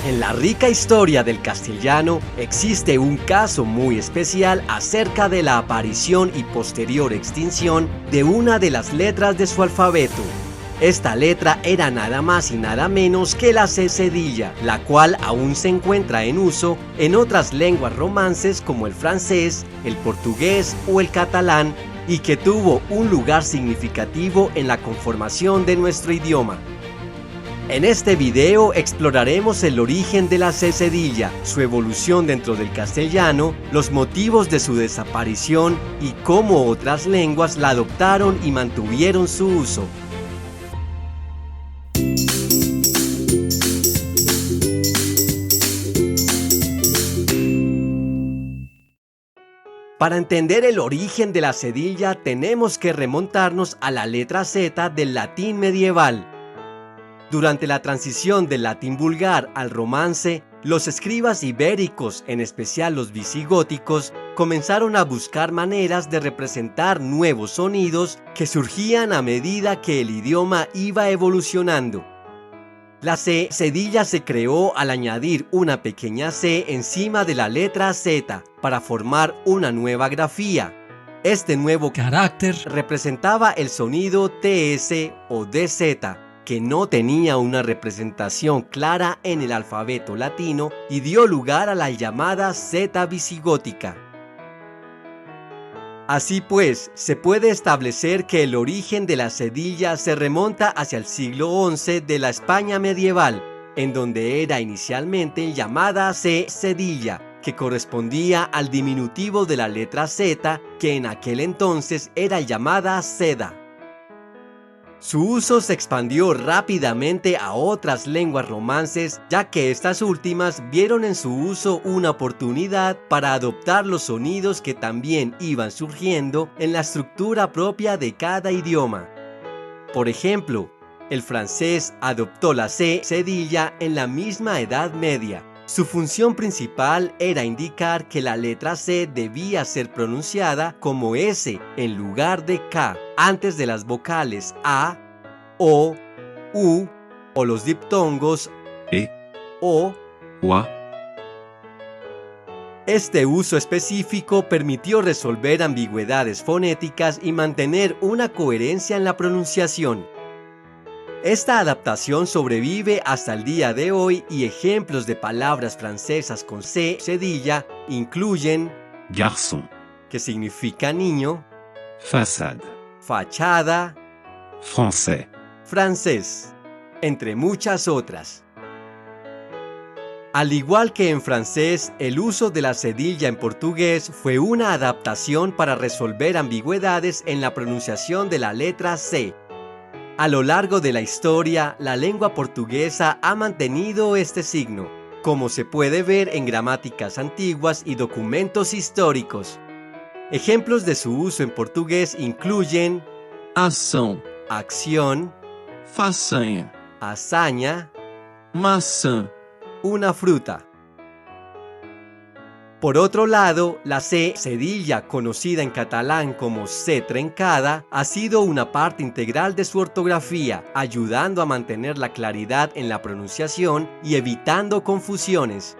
En la rica historia del castellano existe un caso muy especial acerca de la aparición y posterior extinción de una de las letras de su alfabeto. Esta letra era nada más y nada menos que la C cedilla, la cual aún se encuentra en uso en otras lenguas romances como el francés, el portugués o el catalán, y que tuvo un lugar significativo en la conformación de nuestro idioma. En este video exploraremos el origen de la C cedilla, su evolución dentro del castellano, los motivos de su desaparición y cómo otras lenguas la adoptaron y mantuvieron su uso. Para entender el origen de la cedilla tenemos que remontarnos a la letra Z del latín medieval. Durante la transición del latín vulgar al romance, los escribas ibéricos, en especial los visigóticos, comenzaron a buscar maneras de representar nuevos sonidos que surgían a medida que el idioma iba evolucionando. La C cedilla se creó al añadir una pequeña C encima de la letra Z para formar una nueva grafía. Este nuevo carácter representaba el sonido TS o DZ, que no tenía una representación clara en el alfabeto latino y dio lugar a la llamada Z visigótica. Así pues, se puede establecer que el origen de la cedilla se remonta hacia el siglo XI de la España medieval, en donde era inicialmente llamada C cedilla, que correspondía al diminutivo de la letra Z, que en aquel entonces era llamada seda. Su uso se expandió rápidamente a otras lenguas romances, ya que estas últimas vieron en su uso una oportunidad para adoptar los sonidos que también iban surgiendo en la estructura propia de cada idioma. Por ejemplo, el francés adoptó la C cedilla en la misma Edad Media. Su función principal era indicar que la letra C debía ser pronunciada como S en lugar de K, antes de las vocales A, O, U o los diptongos E, O, Ua. Este uso específico permitió resolver ambigüedades fonéticas y mantener una coherencia en la pronunciación. Esta adaptación sobrevive hasta el día de hoy y ejemplos de palabras francesas con C cedilla incluyen Garçon, que significa niño, façade, fachada, français, francés, entre muchas otras. Al igual que en francés, el uso de la cedilla en portugués fue una adaptación para resolver ambigüedades en la pronunciación de la letra C. A lo largo de la historia, la lengua portuguesa ha mantenido este signo, como se puede ver en gramáticas antiguas y documentos históricos. Ejemplos de su uso en portugués incluyen ação, acción, façanha, hazaña, maçã, una fruta. Por otro lado, la C cedilla, conocida en catalán como C trencada, ha sido una parte integral de su ortografía, ayudando a mantener la claridad en la pronunciación y evitando confusiones.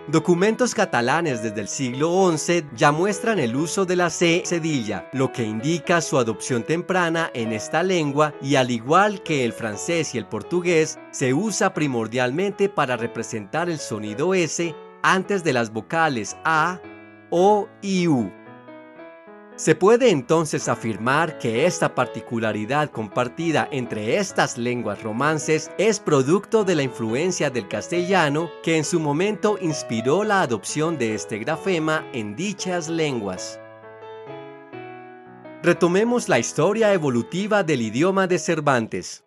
Documentos catalanes desde el siglo XI ya muestran el uso de la C cedilla, lo que indica su adopción temprana en esta lengua y al igual que el francés y el portugués, se usa primordialmente para representar el sonido S antes de las vocales A, O y U. Se puede entonces afirmar que esta particularidad compartida entre estas lenguas romances es producto de la influencia del castellano que en su momento inspiró la adopción de este grafema en dichas lenguas. Retomemos la historia evolutiva del idioma de Cervantes.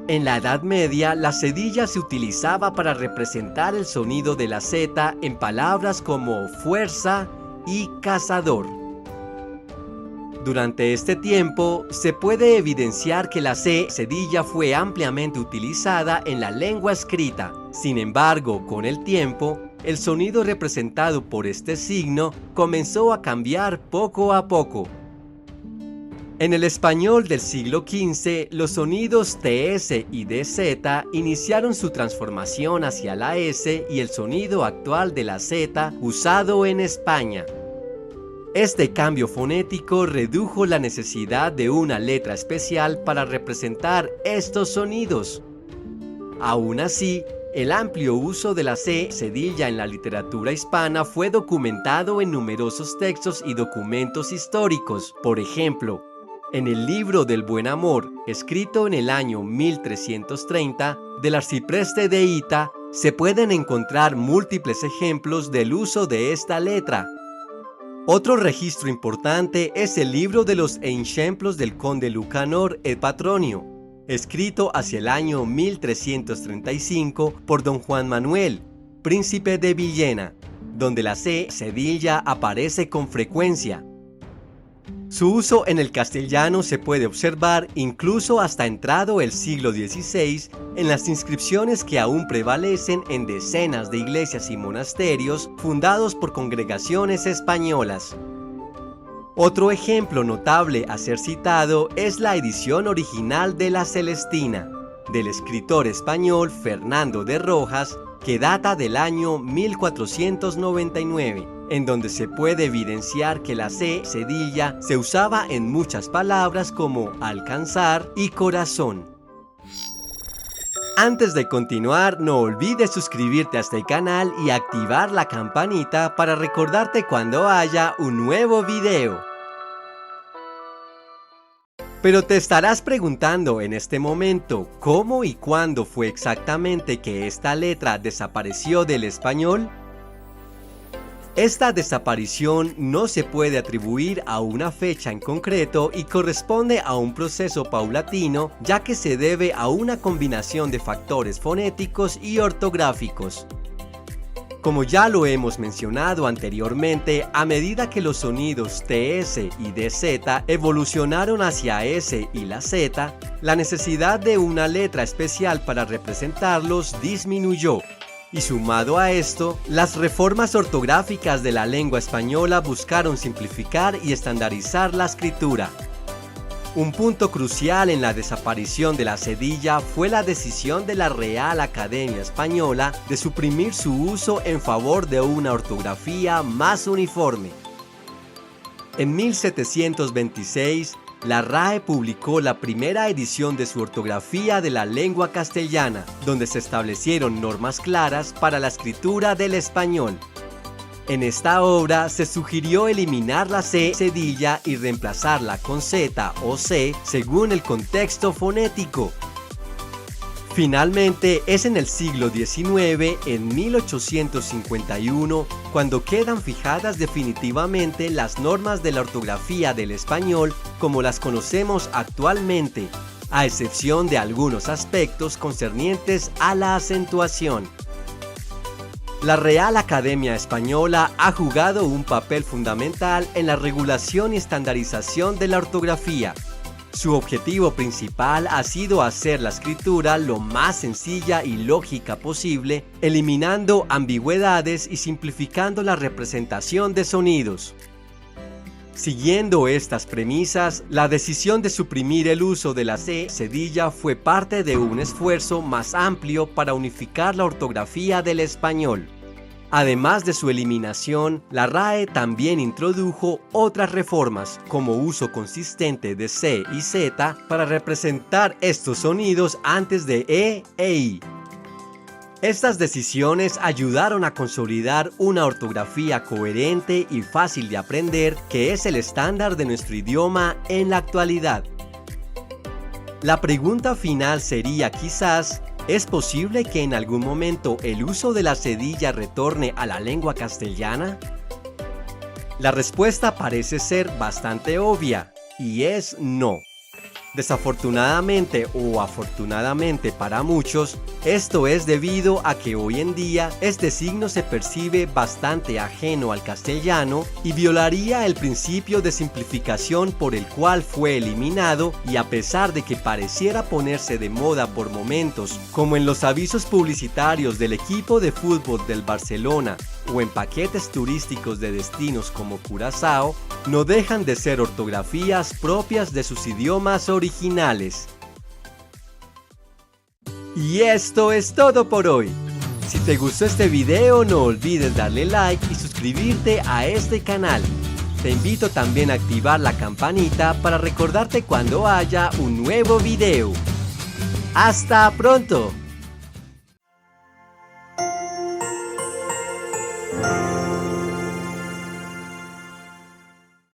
En la Edad Media, la cedilla se utilizaba para representar el sonido de la Z en palabras como fuerza y cazador. Durante este tiempo, se puede evidenciar que la C cedilla fue ampliamente utilizada en la lengua escrita. Sin embargo, con el tiempo, el sonido representado por este signo comenzó a cambiar poco a poco. En el español del siglo XV, los sonidos TS y DZ iniciaron su transformación hacia la S y el sonido actual de la Z usado en España. Este cambio fonético redujo la necesidad de una letra especial para representar estos sonidos. Aún así, el amplio uso de la C cedilla en la literatura hispana fue documentado en numerosos textos y documentos históricos. Por ejemplo, en el libro del Buen Amor, escrito en el año 1330, del arcipreste de Hita, se pueden encontrar múltiples ejemplos del uso de esta letra. Otro registro importante es el libro de los Ejemplos del conde Lucanor et Patronio, escrito hacia el año 1335 por don Juan Manuel, príncipe de Villena, donde la C cedilla aparece con frecuencia. Su uso en el castellano se puede observar incluso hasta entrado el siglo XVI en las inscripciones que aún prevalecen en decenas de iglesias y monasterios fundados por congregaciones españolas. Otro ejemplo notable a ser citado es la edición original de la Celestina, del escritor español Fernando de Rojas, que data del año 1499, en donde se puede evidenciar que la C cedilla se usaba en muchas palabras como alcanzar y corazón. Antes de continuar, no olvides suscribirte a este canal y activar la campanita para recordarte cuando haya un nuevo video. Pero te estarás preguntando en este momento, ¿cómo y cuándo fue exactamente que esta letra desapareció del español? Esta desaparición no se puede atribuir a una fecha en concreto y corresponde a un proceso paulatino, ya que se debe a una combinación de factores fonéticos y ortográficos. Como ya lo hemos mencionado anteriormente, a medida que los sonidos TS y DZ evolucionaron hacia S y la Z, la necesidad de una letra especial para representarlos disminuyó. Y sumado a esto, las reformas ortográficas de la lengua española buscaron simplificar y estandarizar la escritura. Un punto crucial en la desaparición de la cedilla fue la decisión de la Real Academia Española de suprimir su uso en favor de una ortografía más uniforme. En 1726, la RAE publicó la primera edición de su ortografía de la lengua castellana, donde se establecieron normas claras para la escritura del español. En esta obra se sugirió eliminar la C cedilla y reemplazarla con Z o C según el contexto fonético. Finalmente, es en el siglo XIX, en 1851, cuando quedan fijadas definitivamente las normas de la ortografía del español como las conocemos actualmente, a excepción de algunos aspectos concernientes a la acentuación. La Real Academia Española ha jugado un papel fundamental en la regulación y estandarización de la ortografía. Su objetivo principal ha sido hacer la escritura lo más sencilla y lógica posible, eliminando ambigüedades y simplificando la representación de sonidos. Siguiendo estas premisas, la decisión de suprimir el uso de la C cedilla fue parte de un esfuerzo más amplio para unificar la ortografía del español. Además de su eliminación, la RAE también introdujo otras reformas, como uso consistente de C y Z para representar estos sonidos antes de E e I. Estas decisiones ayudaron a consolidar una ortografía coherente y fácil de aprender, que es el estándar de nuestro idioma en la actualidad. La pregunta final sería quizás, ¿es posible que en algún momento el uso de la cedilla retorne a la lengua castellana? La respuesta parece ser bastante obvia, y es no. Desafortunadamente o afortunadamente para muchos, esto es debido a que hoy en día este signo se percibe bastante ajeno al castellano y violaría el principio de simplificación por el cual fue eliminado, y a pesar de que pareciera ponerse de moda por momentos, como en los avisos publicitarios del equipo de fútbol del Barcelona o en paquetes turísticos de destinos como Curazao, no dejan de ser ortografías propias de sus idiomas originales. Y esto es todo por hoy. Si te gustó este video, no olvides darle like y suscribirte a este canal. Te invito también a activar la campanita para recordarte cuando haya un nuevo video. ¡Hasta pronto!